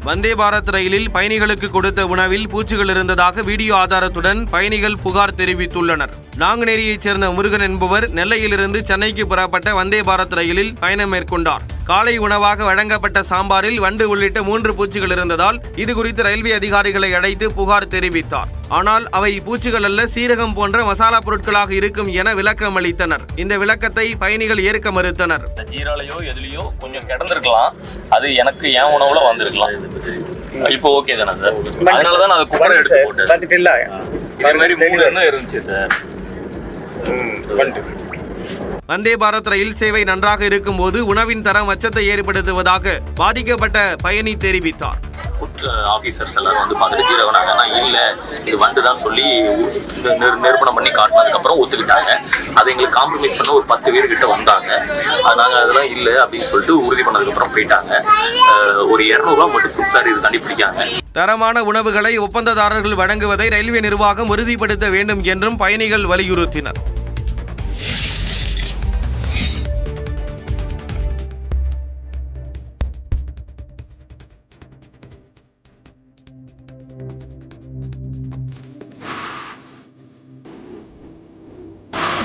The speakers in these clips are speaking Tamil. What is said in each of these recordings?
வந்தே பாரத் ரயிலில் பயணிகளுக்கு கொடுத்த உணவில் பூச்சிகள் இருந்ததாக வீடியோ ஆதாரத்துடன் பயணிகள் புகார் தெரிவித்துள்ளனர். நாங்குநேரியைச் சேர்ந்த முருகன் என்பவர் நெல்லையிலிருந்து சென்னைக்கு புறப்பட்ட வந்தே பாரத் ரயிலில் பயணம் மேற்கொண்டார். காலை உணவாக வழங்கப்பட்ட சாம்பாரில் வண்டு உள்ளிட்ட 3 பூச்சிகள் இருந்ததால் இதுகுறித்து ரயில்வே அதிகாரிகளை அழைத்து புகார் தெரிவித்தார். ஆனால் அவை பூச்சிகள் அல்ல, சீரகம் போன்ற மசாலா பொருட்களாக இருக்கும் என விளக்கம் அளித்தனர். இந்த விளக்கத்தை பயணிகள் ஏற்க மறுத்தனர். ஜீராலையோ எதுலயோ கொஞ்சம் கிடந்திருக்கலாம், அது எனக்கு என் உணவுல வந்திருக்கலாம். இப்போ ஓகே தானே சார்? அதனாலதான் நான் அதை குக்கரை எடுத்து போட்டேன். இதே மாதிரி 3 எண்ணம் இருந்துச்சு சார். வந்தே பாரத் ரயில் சேவை நன்றாக இருக்கும்போது உணவின் தரம் அச்சத்தை ஏற்படுத்துவதாக பாதிக்கப்பட்ட பயணி தெரிவித்தார். ஃபுட் ஆஃபீஸர்ஸ் எல்லாரும் வந்து பார்த்துட்டு ஜீரகனாங்கன்னா இல்லை இது வண்டு தான் சொல்லி நிரூபணம் பண்ணி காட்டினதுக்கப்புறம் ஒத்துக்கிட்டாங்க. அதை எங்களுக்கு காம்ப்ரமைஸ் பண்ண ஒரு 10 பேர் கிட்ட வந்தாங்க. அது நாங்கள் அதெல்லாம் இல்லை அப்படின்னு சொல்லிட்டு உறுதி பண்ணதுக்கப்புறம் போயிட்டாங்க. ஒரு 200 ரூபா மட்டும் ஃபுட் ஃபேர் இது கண்டுபிடிக்காங்க. தரமான உணவுகளை ஒப்பந்ததாரர்கள் வழங்குவதை ரயில்வே நிர்வாகம் உறுதிப்படுத்த வேண்டும் என்றும் பயணிகள் வலியுறுத்தினர்.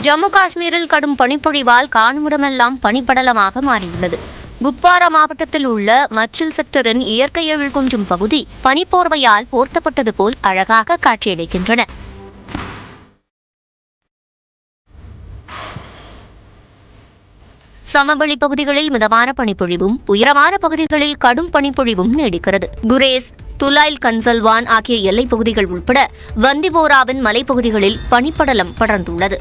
ஜம்மு காஷ்மீரில் கடும் பனிப்பொழிவால் காணுமிடமெல்லாம் பனிப்படலமாக மாறியுள்ளது. குப்வாரா மாவட்டத்தில் உள்ள மச்சில் செக்டரின் இயற்கை எழில் கொஞ்சும் பகுதி பனிப்போர்வையால் போர்த்தப்பட்டது போல் அழகாக காட்சியளிக்கின்றன. சமவெளி பகுதிகளில் மிதமான பனிப்பொழிவும் உயரமான பகுதிகளில் கடும் பனிப்பொழிவும் நீடிக்கிறது. குரேஸ், துலாயில் கன்சல்வான் ஆகிய எல்லைப் பகுதிகள் உட்பட வந்திபோராவின் மலைப்பகுதிகளில் பனிப்படலம் படர்ந்துள்ளது.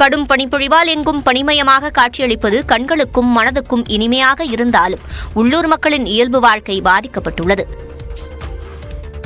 கடும் பனிப்பொழிவால் எங்கும் பனிமயமாக காட்சியளிப்பது கண்களுக்கும் மனதுக்கும் இனிமையாக இருந்தாலும் உள்ளூர் மக்களின் இயல்பு வாழ்க்கை பாதிக்கப்பட்டுள்ளது.